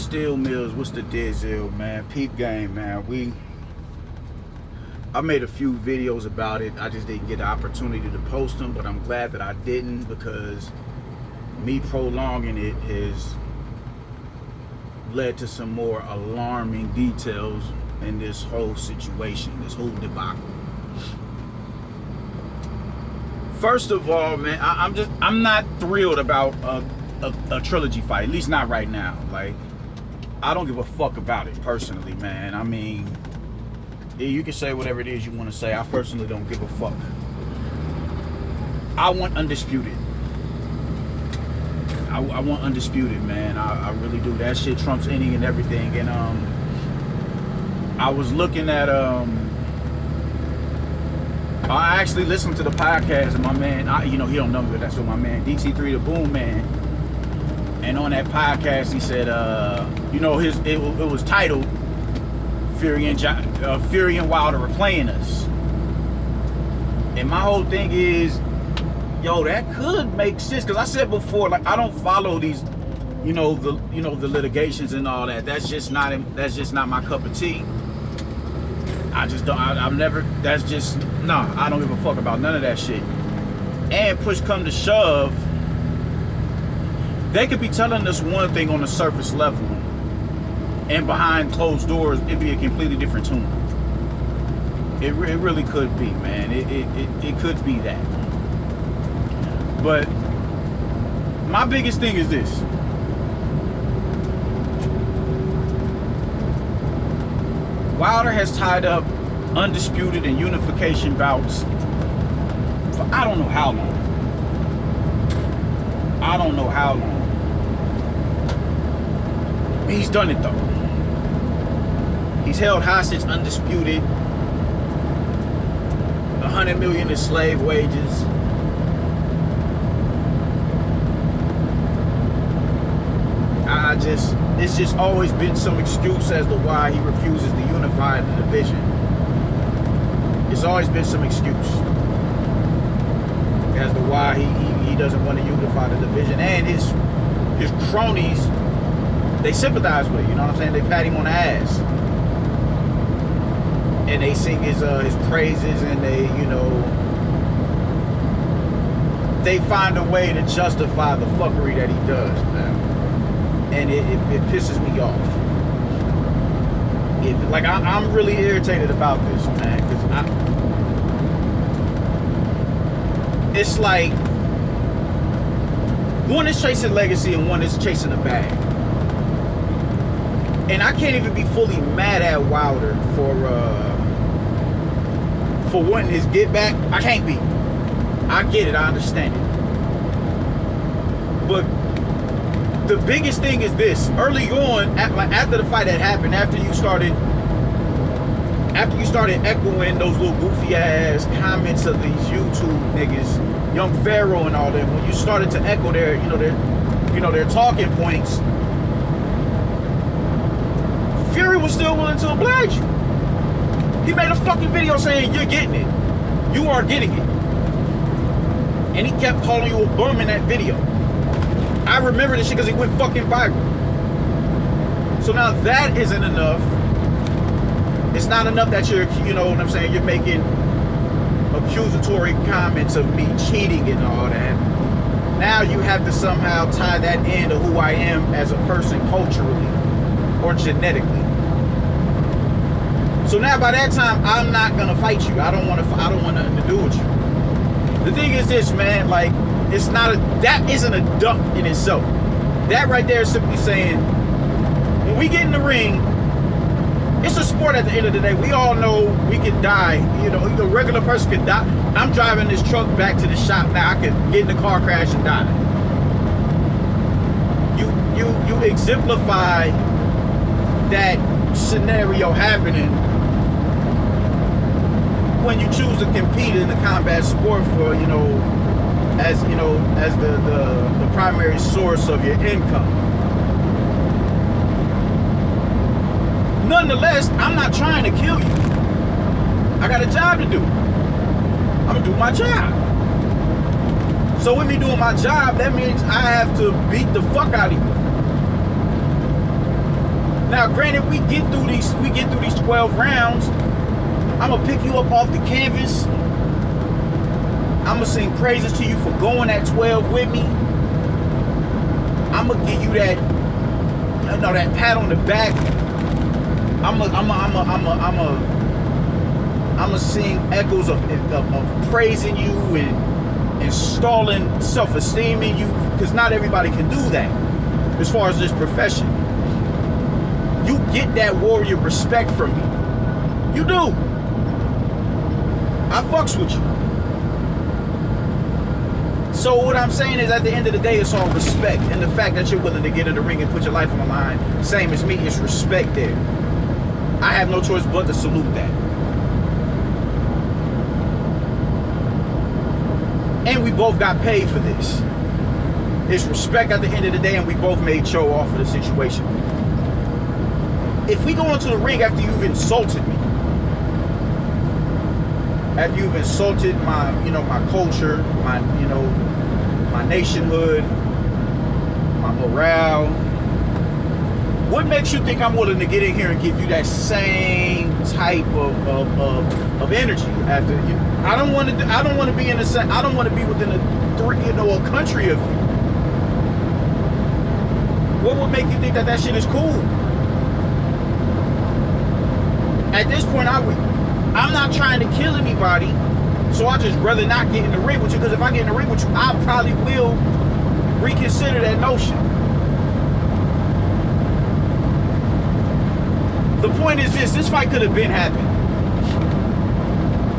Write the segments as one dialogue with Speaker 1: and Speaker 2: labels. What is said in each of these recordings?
Speaker 1: Steel Mills, what's the deal, man? Peep game, man. I made a few videos about it. I just didn't get the opportunity to post them, but I'm glad that I didn't, because me prolonging it has led to some more alarming details in this whole situation, this whole debacle. First of all, man, I'm not thrilled about a trilogy fight, at least not right now. Like, I don't give a fuck about it personally, man. I mean, you can say whatever it is you want to say. I personally don't give a fuck. I want undisputed. I want undisputed, man. I really do. That shit trumps any and everything. And I was looking at I actually listened to the podcast of my man. He don't know me, but that's what my man DT3 the Boom Man. And on that podcast, he said, it was titled Fury and Wilder are playing us. And my whole thing is, yo, that could make sense, because I said before, like, I don't follow these, the litigations and all that. That's just not my cup of tea. I just don't. I've never. That's just I don't give a fuck about none of that shit. And push come to shove, they could be telling us one thing on the surface level, and behind closed doors, it'd be a completely different tune. It really could be, man. It could be that. But my biggest thing is this. Wilder has tied up undisputed and unification bouts for I don't know how long. I don't know how long. He's done it though. He's held hostage undisputed. 100 million in slave wages. It's just always been some excuse as to why he refuses to unify the division. It's always been some excuse as to why he doesn't want to unify the division. And his cronies, they sympathize with it, you know what I'm saying? They pat him on the ass. And they sing his praises, and they find a way to justify the fuckery that he does, man. And it pisses me off. I'm really irritated about this, man, because it's like one is chasing legacy and one is chasing a bag. And I can't even be fully mad at Wilder for wanting his get back. I can't be. I get it. I understand it. But the biggest thing is this: early on, after the fight had happened, after you started echoing those little goofy ass comments of these YouTube niggas, Young Pharaoh and all that, when you started to echo their talking points, Fury was still willing to oblige you. He made a fucking video saying, "You're getting it. You are getting it." And he kept calling you a bum in that video. I remember this shit because it went fucking viral. So now that isn't enough. It's not enough that you're making accusatory comments of me cheating and all that. Now you have to somehow tie that into who I am as a person culturally or genetically. So now by that time, I'm not gonna fight you. I don't want nothing to do with you. The thing is this, man, like, that isn't a duck in itself. That right there is simply saying, when we get in the ring, it's a sport at the end of the day. We all know we can die. A regular person could die. I'm driving this truck back to the shop now. I could get in the car crash and die. You exemplify that scenario happening when you choose to compete in the combat sport for, as the primary source of your income. Nonetheless, I'm not trying to kill you. I got a job to do. I'm gonna do my job. So with me doing my job, that means I have to beat the fuck out of you. Now, granted, we get through these 12 rounds. I'm gonna pick you up off the canvas. I'm gonna sing praises to you for going at 12 with me. I'm gonna give you that, that pat on the back. I'm gonna sing echoes of praising you and installing self-esteem in you, because not everybody can do that. As far as this profession, you get that warrior respect from me. You do. I fucks with you. So what I'm saying is, at the end of the day, it's all respect. And the fact that you're willing to get in the ring and put your life on the line, same as me, it's respect there. I have no choice but to salute that. And we both got paid for this. It's respect at the end of the day, and we both made show off of the situation. If we go into the ring after you've insulted me, after you've insulted my, my culture, my nationhood, my morale, what makes you think I'm willing to get in here and give you that same type of energy after you? I don't want to be in the same. I don't want to be within a country of you. What would make you think that shit is cool? At this point, I'm not trying to kill anybody, so I just rather not get in the ring with you, because if I get in the ring with you, I probably will reconsider that notion. The point is this fight could have been happened.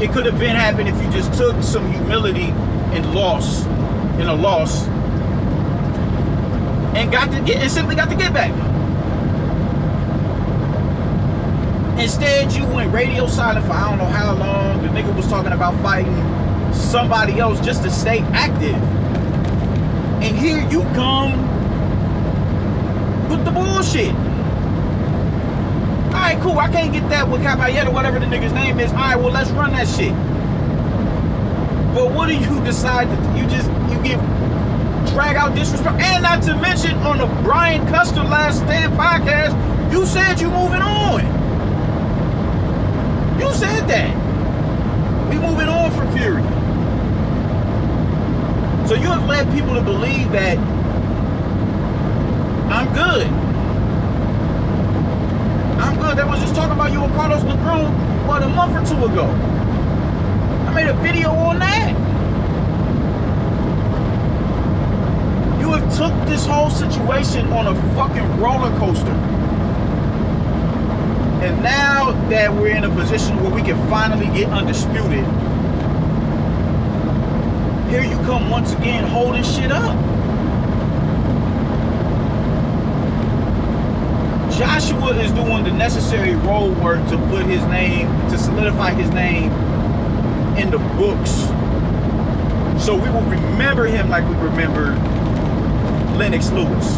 Speaker 1: It could have been happened if you just took some humility and a loss, and simply got to get back. Instead, you went radio silent for I don't know how long. The nigga was talking about fighting somebody else just to stay active. And here you come with the bullshit. Alright, cool. I can't get that with Caballero, whatever the nigga's name is. Alright, well, let's run that shit. But what do you decide that you give drag out disrespect? And not to mention, on the Brian Custer Last Stand podcast, you said you moving on. You said that. We moving on from Fury. So you have led people to believe that I'm good. I'm good. They was just talking about you and Carlos Negron, what, a month or two ago. I made a video on that. You have took this whole situation on a fucking roller coaster. And now that we're in a position where we can finally get undisputed, here you come once again holding shit up. Joshua is doing the necessary road work to put his name, to solidify his name in the books. So we will remember him like we remember Lennox Lewis,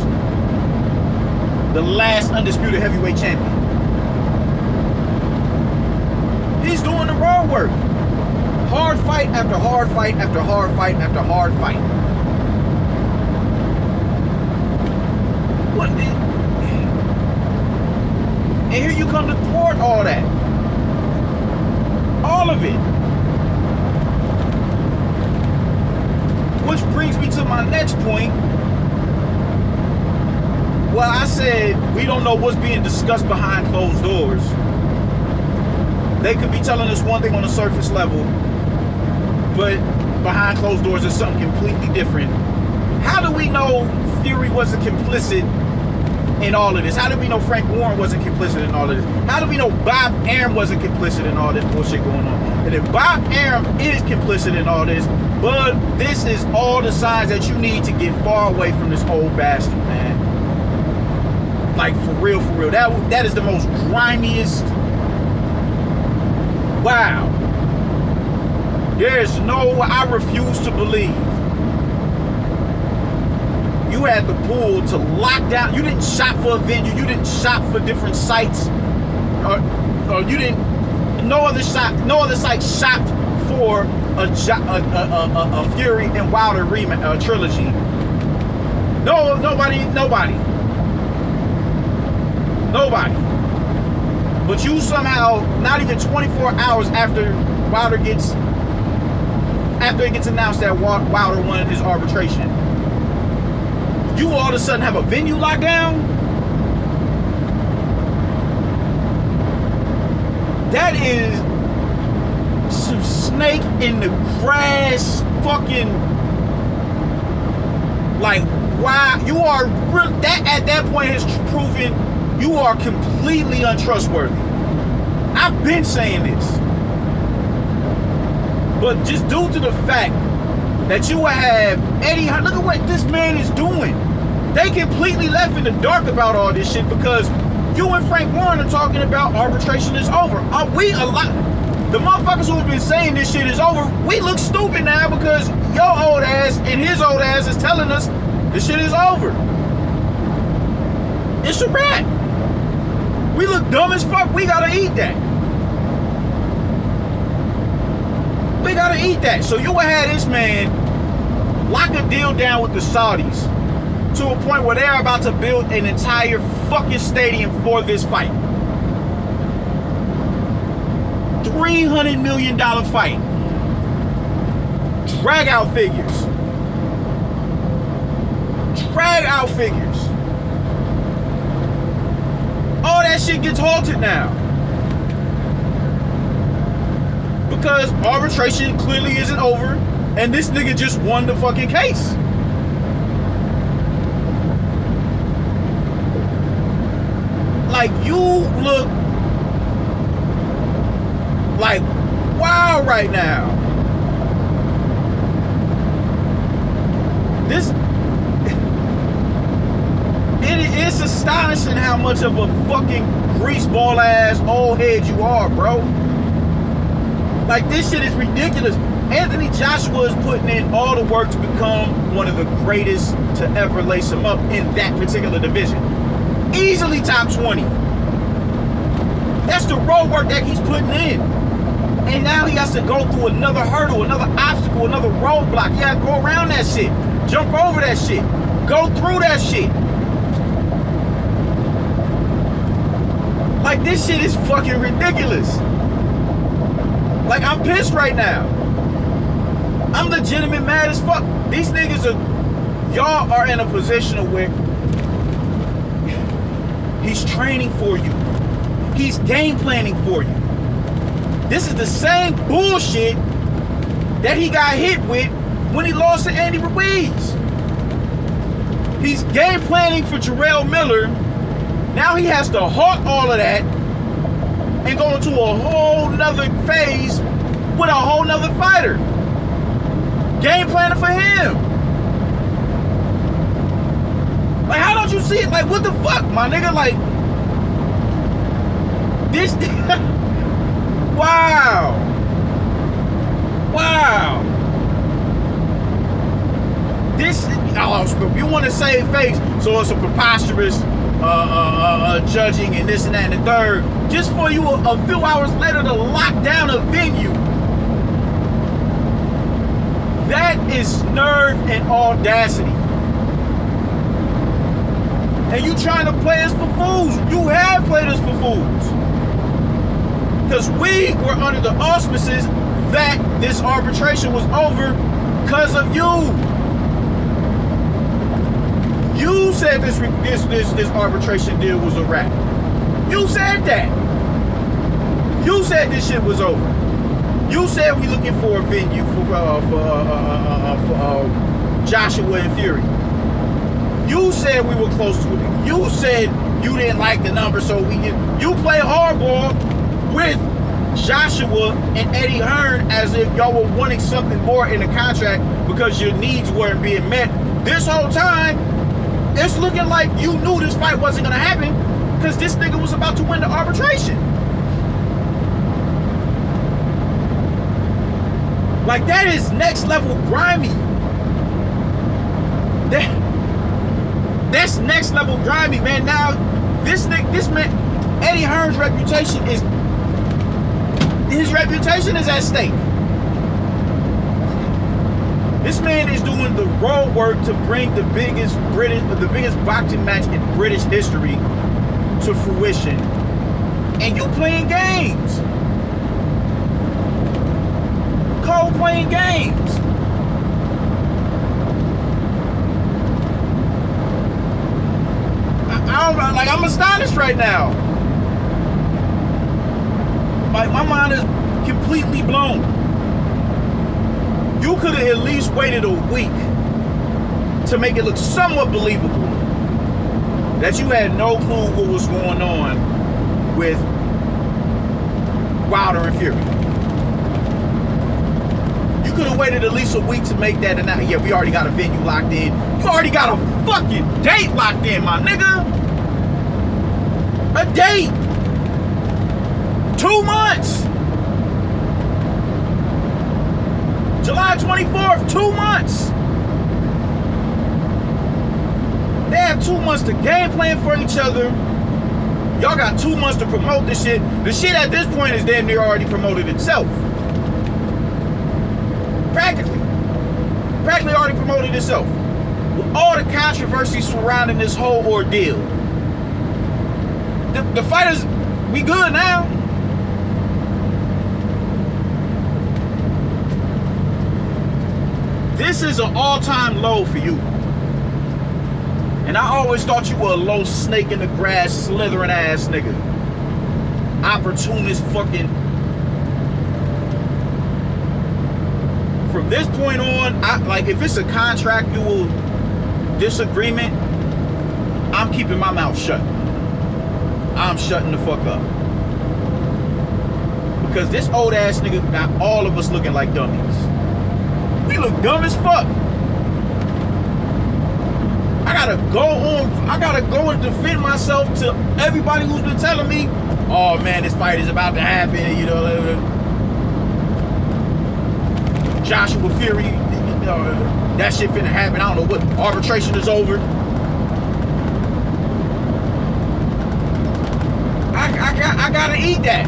Speaker 1: the last undisputed heavyweight champion. He's doing the road work. Hard fight after hard fight after hard fight after hard fight. What the? And here you come to thwart all that. All of it. Which brings me to my next point. Well, I said we don't know what's being discussed behind closed doors. They could be telling us one thing on the surface level, but behind closed doors is something completely different. How do we know Fury wasn't complicit in all of this? How do we know Frank Warren wasn't complicit in all of this? How do we know Bob Arum wasn't complicit in all this bullshit going on? And if Bob Arum is complicit in all this, but this is all the signs that you need to get far away from this old bastard, man. Like, for real, for real. That is the most grimiest. Wow. There's I refuse to believe. You had the pull to lock down. You didn't shop for a venue. You didn't shop for different sites. Or you didn't, no other site shopped for a Fury and Wilder trilogy. No, nobody. Nobody. But you somehow, not even 24 hours after it gets announced that Wilder won his arbitration, you all of a sudden have a venue lockdown? That is some snake in the grass fucking, like, wow. You are that at that point has proven you are completely untrustworthy. I've been saying this, but just due to the fact that you have Eddie, look at what this man is doing. They completely left in the dark about all this shit because you and Frank Warren are talking about arbitration is over. The motherfuckers who have been saying this shit is over, we look stupid now because your old ass and his old ass is telling us this shit is over. It's a wrap. We look dumb as fuck. We gotta eat that. We gotta eat that. So you would have this man lock a deal down with the Saudis to a point where they're about to build an entire fucking stadium for this fight. $300 million fight. Drag out figures. Drag out figures. All that shit gets halted now. Because arbitration clearly isn't over, and this nigga just won the fucking case. Like, you look like wow right now. It's astonishing how much of a fucking greaseball ass old head you are, bro. Like, this shit is ridiculous. Anthony Joshua is putting in all the work to become one of the greatest to ever lace him up in that particular division. Easily top 20. That's the road work that he's putting in. And now he has to go through another hurdle, another obstacle, another roadblock. He has to go around that shit. Jump over that shit. Go through that shit. Like, this shit is fucking ridiculous. Like, I'm pissed right now. I'm legitimate mad as fuck. These niggas are, y'all are in a position where he's training for you. He's game planning for you. This is the same bullshit that he got hit with when he lost to Andy Ruiz. He's game planning for Jarrell Miller. Now he has to halt all of that and go into a whole nother phase with a whole nother fighter. Game planning for him. Like, how don't you see it? Like, what the fuck, my nigga? Like, this. Wow. Wow. This, oh, you want to save face, so it's a preposterous judging and this and that and the third, just for you a few hours later to lock down a venue. That is nerve and audacity. And you trying to play us for fools. You have played us for fools. Because we were under the auspices that this arbitration was over because of you. You said this arbitration deal was a wrap. You said that. You said this shit was over. You said we looking for a venue for Joshua and Fury. You said we were close to it. You said you didn't like the number, so we didn't. You play hardball with Joshua and Eddie Hearn as if y'all were wanting something more in the contract because your needs weren't being met. This whole time, it's looking like you knew this fight wasn't going to happen because this nigga was about to win the arbitration. Like, that is next level grimy. That's next level grimy, man. Now, this man, Eddie Hearn's reputation is, his reputation is at stake. This man is doing the road work to bring the biggest boxing match in British history to fruition, and you playing games. Cole playing games. I'm astonished right now. Like, my mind is completely blown. You could have at least waited a week to make it look somewhat believable that you had no clue what was going on with Wilder and Fury. You could have waited at least a week to make that announcement. Yeah, we already got a venue locked in. You already got a fucking date locked in, my nigga. A date. 2 months. July 24th, 2 months. They have 2 months to game plan for each other. Y'all got 2 months to promote this shit. The shit at this point is damn near already promoted itself. Practically already promoted itself. With all the controversy surrounding this whole ordeal. The fighters, we good now. This is an all-time low for you. And I always thought you were a low snake in the grass, slithering ass nigga. Opportunist fucking. From this point on, if it's a contractual disagreement, I'm keeping my mouth shut. I'm shutting the fuck up. Because this old ass nigga got all of us looking like dummies. We look dumb as fuck. I gotta go and defend myself to everybody who's been telling me, oh man, this fight is about to happen, you know. Joshua Fury, that shit finna happen. I don't know what, arbitration is over. I gotta eat that.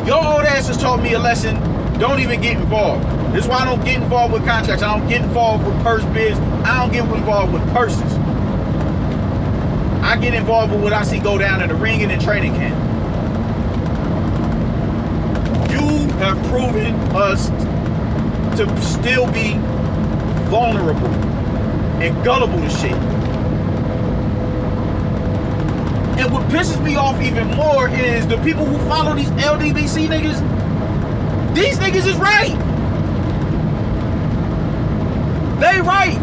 Speaker 1: Your old ass has taught me a lesson. Don't even get involved. This is why I don't get involved with contracts. I don't get involved with purse bids. I don't get involved with purses. I get involved with what I see go down in the ring and in training camp. You have proven us to still be vulnerable and gullible to shit. And what pisses me off even more is the people who follow these LDBC niggas. These niggas is right. They right.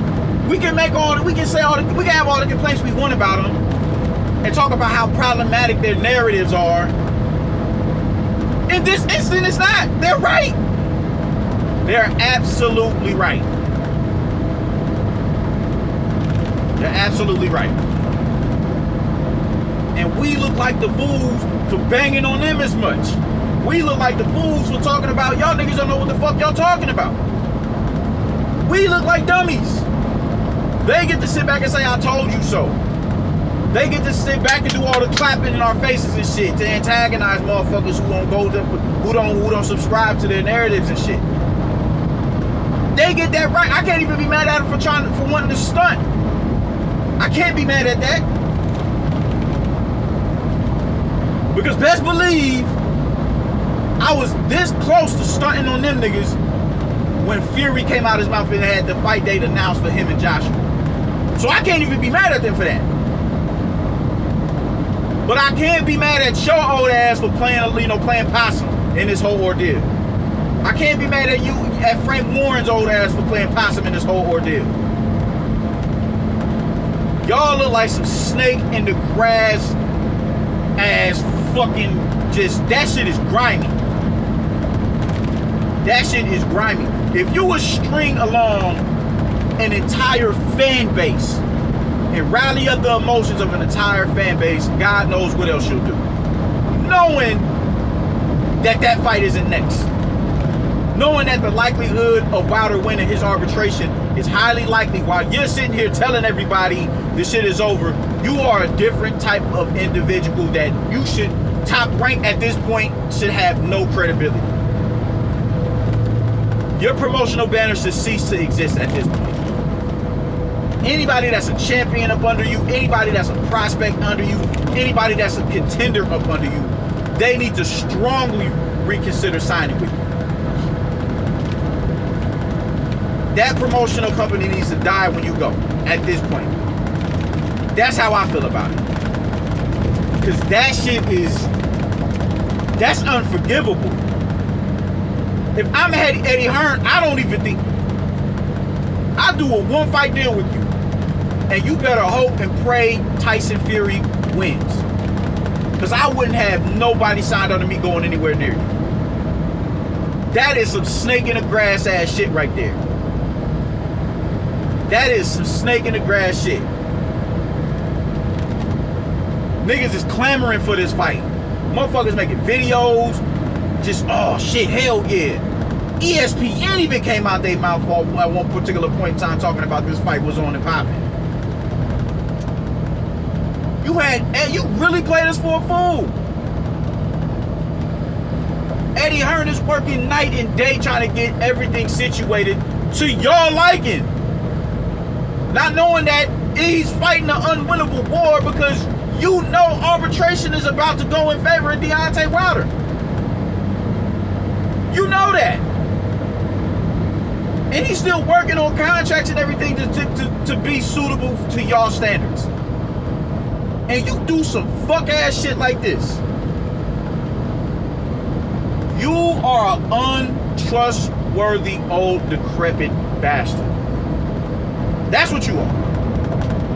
Speaker 1: We can make we can have all the complaints we want about them and talk about how problematic their narratives are. In this instant, it's not. They're right. They're absolutely right. They're absolutely right. And we look like the fools for banging on them as much. We look like the fools for talking about y'all niggas don't know what the fuck y'all talking about. We look like dummies. They get to sit back and say, I told you so. They get to sit back and do all the clapping in our faces and shit to antagonize motherfuckers who don't subscribe to their narratives and shit. They get that right. I can't even be mad at them for wanting to stunt. I can't be mad at that. Because best believe I was this close to stunting on them niggas when Fury came out his mouth and had the fight date announced for him and Joshua. So I can't even be mad at them for that. But I can't be mad at your old ass for playing possum in this whole ordeal. I can't be mad at you, at Frank Warren's old ass for playing possum in this whole ordeal. Y'all look like some snake in the grass ass fucking that shit is grimy. That shit is grimy. If you would string along an entire fan base and rally up the emotions of an entire fan base, God knows what else you'll do. Knowing that fight isn't next. Knowing that the likelihood of Wilder winning his arbitration is highly likely while you're sitting here telling everybody this shit is over, you are a different type of individual that you should, top rank at this point, should have no credibility. Your promotional banner should cease to exist at this point. Anybody that's a champion up under you, anybody that's a prospect under you, anybody that's a contender up under you, they need to strongly reconsider signing with you. That promotional company needs to die when you go, at this point. That's how I feel about it. Because that shit that's unforgivable. If I'm Eddie Hearn, I don't even think, I'll do a one-fight deal with you. And you better hope and pray Tyson Fury wins. Because I wouldn't have nobody signed under me going anywhere near you. That is some snake in the grass ass shit right there. That is some snake in the grass shit. Niggas is clamoring for this fight. Motherfuckers making videos. Just, oh shit, hell yeah. ESPN even came out their mouth at one particular point in time talking about this fight was on and popping. You really played us for a fool. Eddie Hearn is working night and day trying to get everything situated to your liking. Not knowing that he's fighting an unwinnable war because you know arbitration is about to go in favor of Deontay Wilder. You know that. And he's still working on contracts and everything to be suitable to y'all standards. And you do some fuck ass shit like this. You are an untrustworthy old decrepit bastard. That's what you are.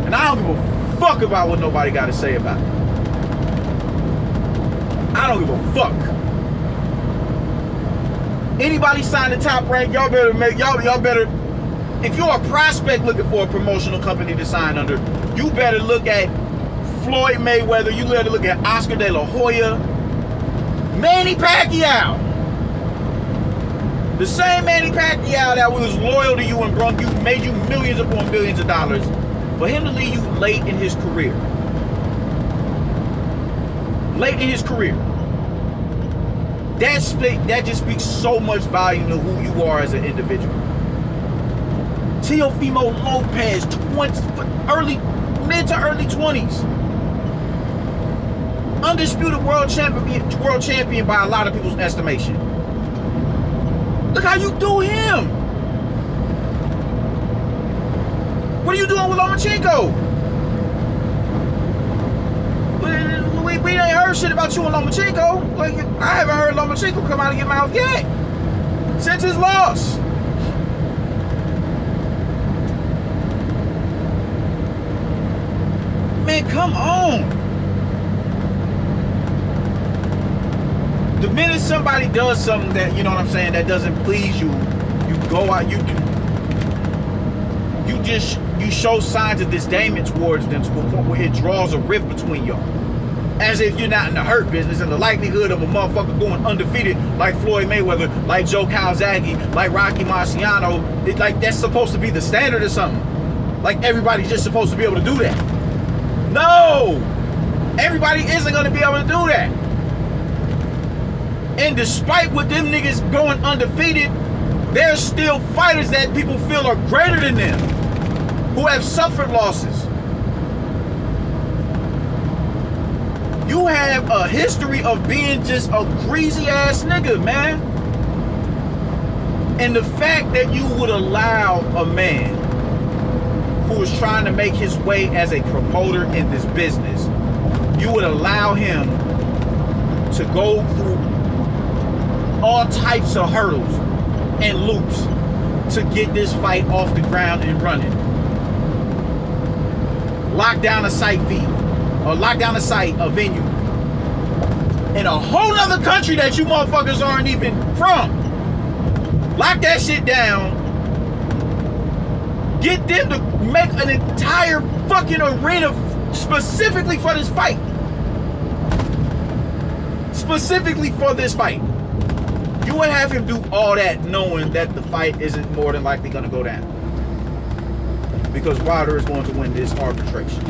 Speaker 1: And I don't give a fuck about what nobody got to say about it. I don't give a fuck. Anybody sign the Top Rank, y'all better make y'all better. If you're a prospect looking for a promotional company to sign under, you better look at Floyd Mayweather. You better look at Oscar De La Hoya, Manny Pacquiao. The same Manny Pacquiao that was loyal to you and brung you, made you millions upon millions of dollars, for him to leave you late in his career. Late in his career. That just speaks so much volume to who you are as an individual. Teofimo Lopez, mid to early 20s. Undisputed world champion by a lot of people's estimation. Look how you do him. What are you doing with Lomachenko? We ain't heard shit about you and Lomachenko. Like, I haven't heard Lomachenko come out of your mouth yet since his loss. Man, come on. The minute somebody does something that, you know what I'm saying, that doesn't please you, you go out, you show signs of disdain towards them to a point where it draws a rift between y'all. As if you're not in the hurt business, and the likelihood of a motherfucker going undefeated like Floyd Mayweather, like Joe Calzaghe, like Rocky Marciano, like that's supposed to be the standard or something. Like everybody's just supposed to be able to do that. No! Everybody isn't going to be able to do that. And despite what them niggas going undefeated, there's still fighters that people feel are greater than them, who have suffered losses. You have a history of being just a greasy ass nigga, man. And the fact that you would allow a man who is trying to make his way as a promoter in this business, you would allow him to go through all types of hurdles and loops to get this fight off the ground and running. Lock down a site fee, or lock down a site, a venue, in a whole other country that you motherfuckers aren't even from. Lock that shit down. Get them to make an entire fucking arena specifically for this fight. Specifically for this fight. You would have him do all that knowing that the fight isn't more than likely going to go down. Because Wilder is going to win this arbitration.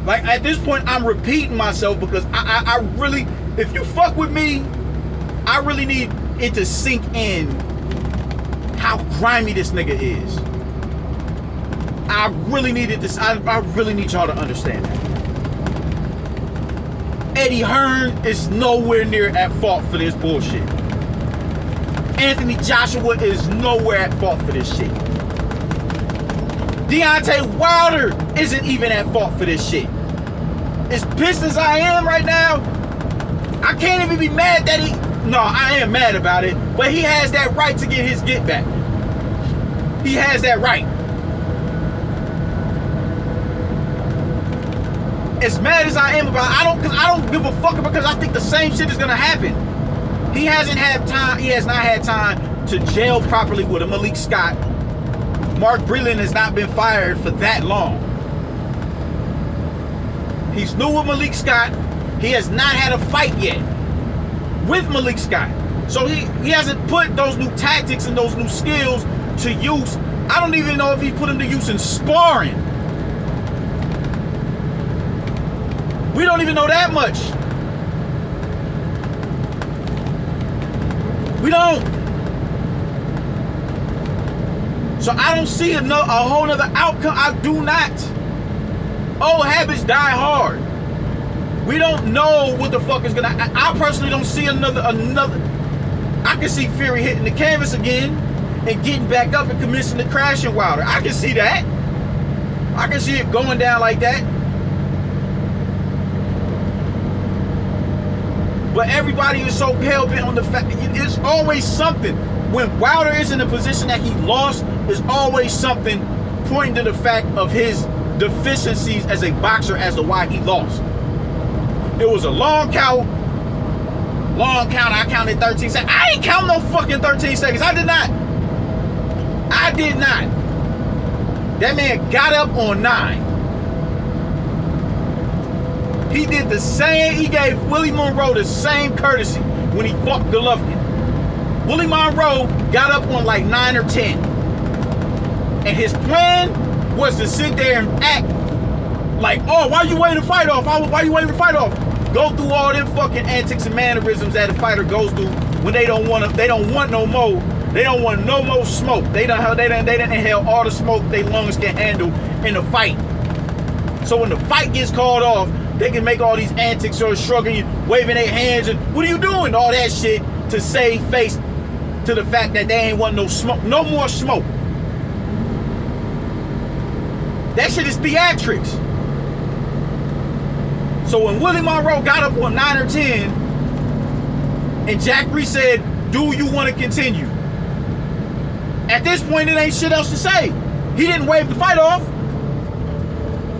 Speaker 1: Like, at this point, I'm repeating myself because I really, if you fuck with me, I really need it to sink in how grimy this nigga is. I really needed this. I really need y'all to understand that. Eddie Hearn is nowhere near at fault for this bullshit. Anthony Joshua is nowhere at fault for this shit. Deontay Wilder isn't even at fault for this shit. As pissed as I am right now, I can't even be mad that he... No, I am mad about it, but he has that right to get his get back. He has that right. As mad as I am about it, I don't give a fuck because I think the same shit is gonna happen. He hasn't had time. He has not had time to jail properly with a Malik Scott. Mark Breland has not been fired for that long. He's new with Malik Scott. He has not had a fight yet with Malik Scott. So he hasn't put those new tactics and those new skills to use. I don't even know if he put them to use in sparring. We don't even know that much. We don't. So I don't see a whole nother outcome. I do not. Old habits die hard. We don't know what the fuck is gonna. I personally don't see another. I can see Fury hitting the canvas again and getting back up and commencing to crashing Wilder. I can see that. I can see it going down like that. But everybody is so hell-bent on the fact that it's always something. When Wilder is in the position that he lost, there's always something pointing to the fact of his deficiencies as a boxer as to why he lost. It was a long count. I counted 13 seconds. I ain't count no fucking 13 seconds. I did not. That man got up on 9. He did the same. He gave Willie Monroe the same courtesy when he fought Golovkin. Willie Monroe got up on like 9 or 10. And his plan was to sit there and act like, oh, why you waiting to fight off? Why you waiting to fight off? Go through all them fucking antics and mannerisms that a fighter goes through when they don't want no more. They don't want no more smoke. They done inhale all the smoke they lungs can handle in the fight. So when the fight gets called off, they can make all these antics or shrugging you, waving their hands, and what are you doing? All that shit to save face to the fact that they ain't want no smoke, no more smoke. That shit is theatrics. So when Willie Monroe got up on 9 or 10, and Jack Reese said, do you want to continue? At this point, it ain't shit else to say. He didn't wave the fight off.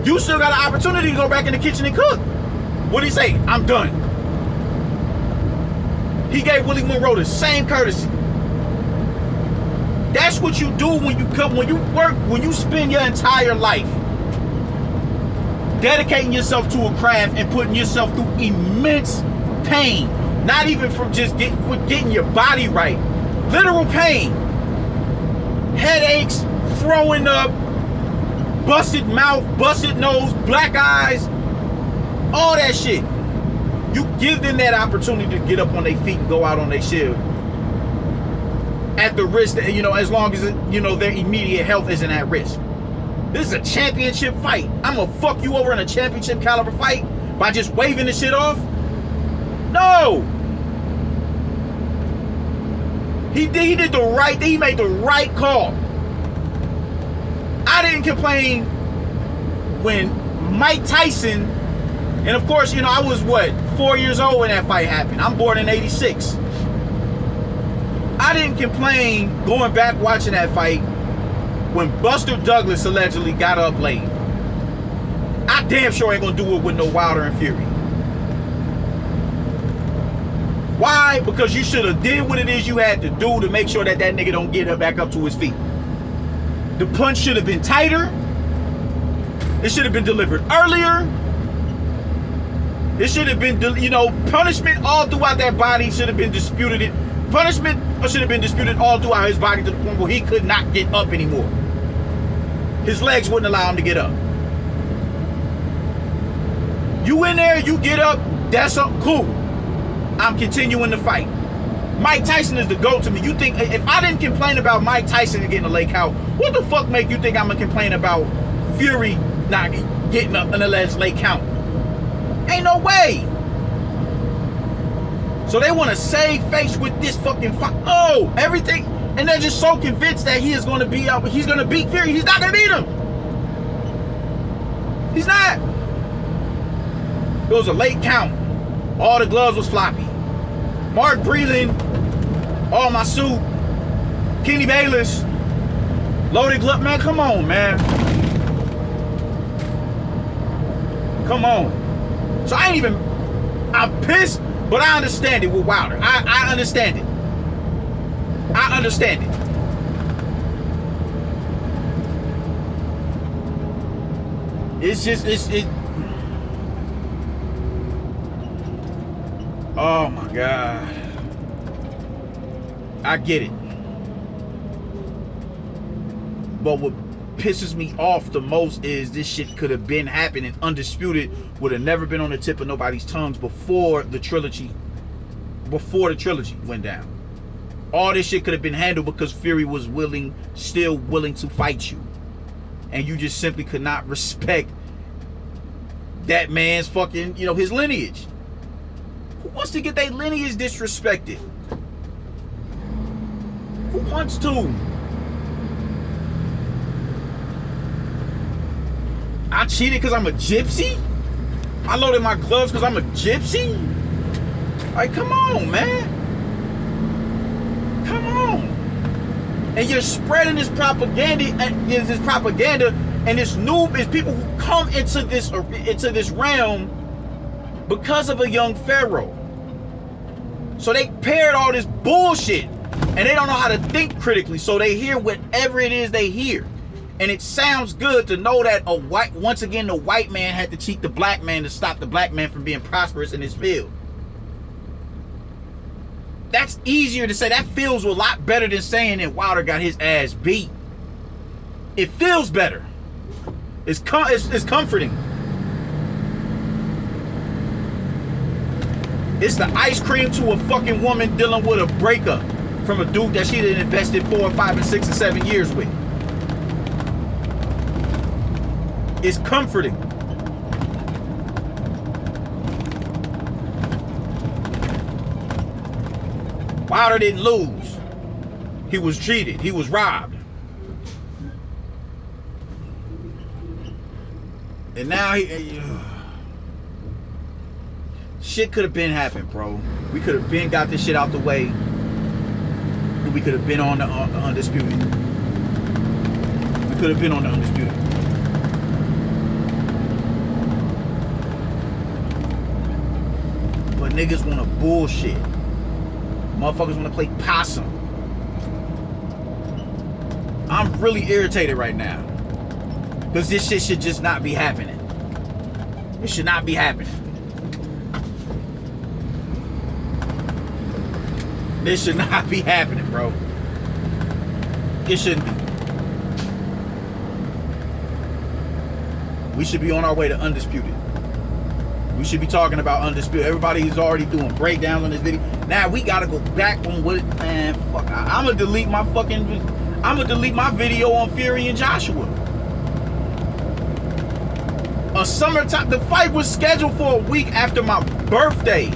Speaker 1: You still got an opportunity to go back in the kitchen and cook. What'd he say? I'm done. He gave Willie Monroe the same courtesy. That's what you do when you come, when you work, when you spend your entire life dedicating yourself to a craft and putting yourself through immense pain. Not even from just getting your body right. Literal pain. Headaches, throwing up, busted mouth, busted nose, black eyes, all that shit. You give them that opportunity to get up on their feet and go out on their shield at the risk that, as long as, their immediate health isn't at risk. This is a championship fight. I'm gonna fuck you over in a championship caliber fight by just waving the shit off? No. He did the right thing. He made the right call. I didn't complain when Mike Tyson, and of course, I was 4 years old when that fight happened. I'm born in '86. I didn't complain going back watching that fight when Buster Douglas allegedly got up late. I damn sure ain't gonna do it with no Wilder and Fury. Why? Because you should have did what it is you had to do to make sure that nigga don't get back up to his feet. The punch should have been tighter. It should have been delivered earlier. It should have been, punishment all throughout that body should have been disputed. Punishment should have been disputed all throughout his body to the point where he could not get up anymore. His legs wouldn't allow him to get up. You in there, you get up, that's cool. I'm continuing the fight. Mike Tyson is the GOAT to me. You think if I didn't complain about Mike Tyson getting a late count, what the fuck make you think I'm gonna complain about Fury not getting an alleged late count? Ain't no way. So they want to save face with this fucking oh, everything, and they're just so convinced that he is going to be out. He's going to beat Fury. He's not going to beat him. He's not. It was a late count. All the gloves was floppy. Mark Breland, all my suit. Kenny Bayless, loaded glove. Man, come on, man. Come on. So I ain't even. I'm pissed. But I understand it with Wilder. I understand it. I understand it. It's just, it. Oh my God. I get it. But what pisses me off the most is this shit could have been happening. Undisputed would have never been on the tip of nobody's tongues before the trilogy went down. All this shit could have been handled because Fury was still willing to fight you, and you just simply could not respect that man's fucking, his lineage. Who wants to get their lineage disrespected? Who wants to? I cheated because I'm a gypsy? I loaded my gloves because I'm a gypsy? Like, come on, man. Come on. And you're spreading this propaganda, and this noob is people who come into this realm because of a young pharaoh. So they paired all this bullshit, and they don't know how to think critically, so they hear whatever it is they hear. And it sounds good to know that once again, the white man had to cheat the black man to stop the black man from being prosperous in his field. That's easier to say. That feels a lot better than saying that Wilder got his ass beat. It feels better. It's comforting. It's the ice cream to a fucking woman dealing with a breakup from a dude that she done invested 4 and 5 and 6 and 7 years with. It's comforting. Wilder didn't lose. He was cheated. He was robbed. And now shit could have been happened, bro. We could have been got this shit out the way. And we could have been on the Undisputed. We could have been on the Undisputed. But niggas want to bullshit. Motherfuckers want to play possum. I'm really irritated right now. Because this shit should just not be happening. It should not be happening. This should not be happening, bro. It shouldn't be. We should be on our way to Undisputed. We should be talking about Undisputed. Everybody is already doing breakdowns on this video. Now we gotta go back on what, man, fuck. I'm gonna delete my video on Fury and Joshua. A summertime, the fight was scheduled for a week after my birthday.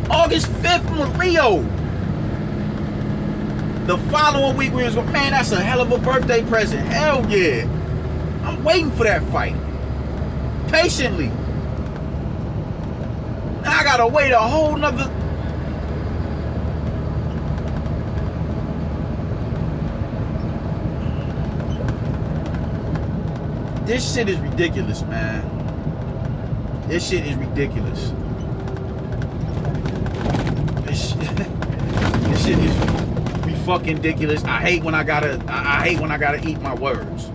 Speaker 1: August 5th from Rio. The following week we was going, man, that's a hell of a birthday present. Hell yeah. I'm waiting for that fight. Patiently. And I gotta wait a whole nother. This shit is ridiculous, man. This shit is ridiculous. This shit is fucking ridiculous. I hate when I gotta eat my words.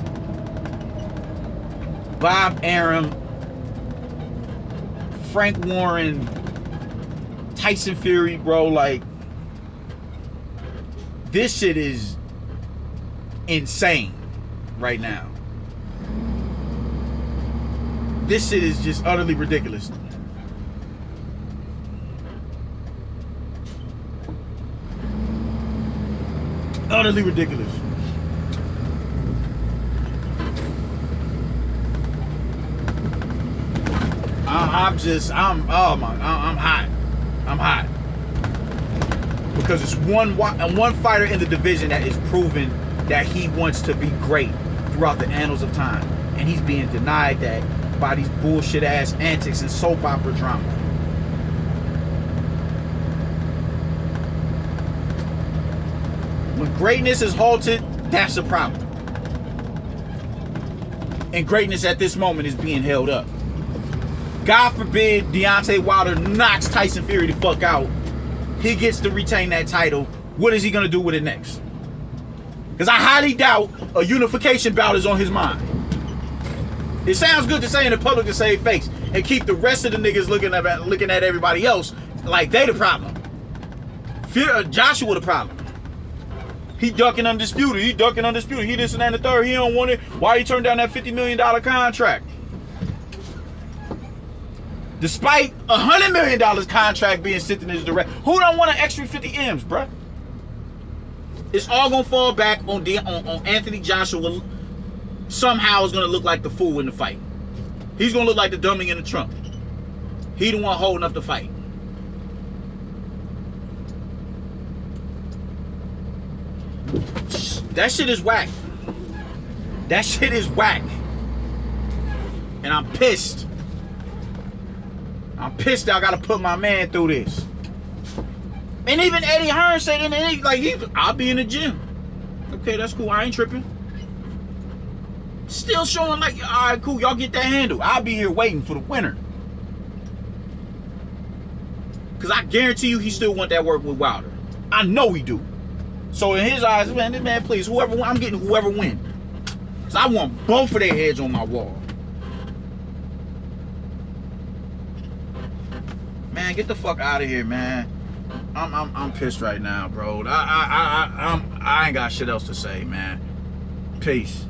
Speaker 1: Bob Arum, Frank Warren, Tyson Fury, bro, like, this shit is insane right now. This shit is just utterly ridiculous. utterly ridiculous. I'm hot. I'm hot. Because it's one fighter in the division that is proven that he wants to be great throughout the annals of time. And he's being denied that by these bullshit ass antics and soap opera drama. When greatness is halted, that's a problem. And greatness at this moment is being held up. God forbid Deontay Wilder knocks Tyson Fury the fuck out. He gets to retain that title. What is he going to do with it next? Because I highly doubt a unification bout is on his mind. It sounds good to say in the public to save face and keep the rest of the niggas looking at everybody else like they the problem. Joshua the problem. He ducking undisputed. He ducking undisputed. He this and that and the third. He don't want it. Why he turned down that $50 million contract? Despite $100 million contract being sent in his direct. Who don't want an extra 50 M's, bruh? It's all gonna fall back on Anthony Joshua. Somehow is gonna look like the fool in the fight. He's gonna look like the dummy in the trunk. He the one holding up the fight. That shit is whack. That shit is whack. And I'm pissed. I'm pissed that I gotta put my man through this. And even Eddie Hearn said, I'll be in the gym. Okay, that's cool. I ain't tripping. Still showing like, all right, cool. Y'all get that handle. I'll be here waiting for the winner. Because I guarantee you he still want that work with Wilder. I know he do. So in his eyes, man, this man, please, whoever, I'm getting whoever win. So I want both of their heads on my wall. Man, get the fuck out of here, man. I'm pissed right now, bro. I ain't got shit else to say, man. Peace.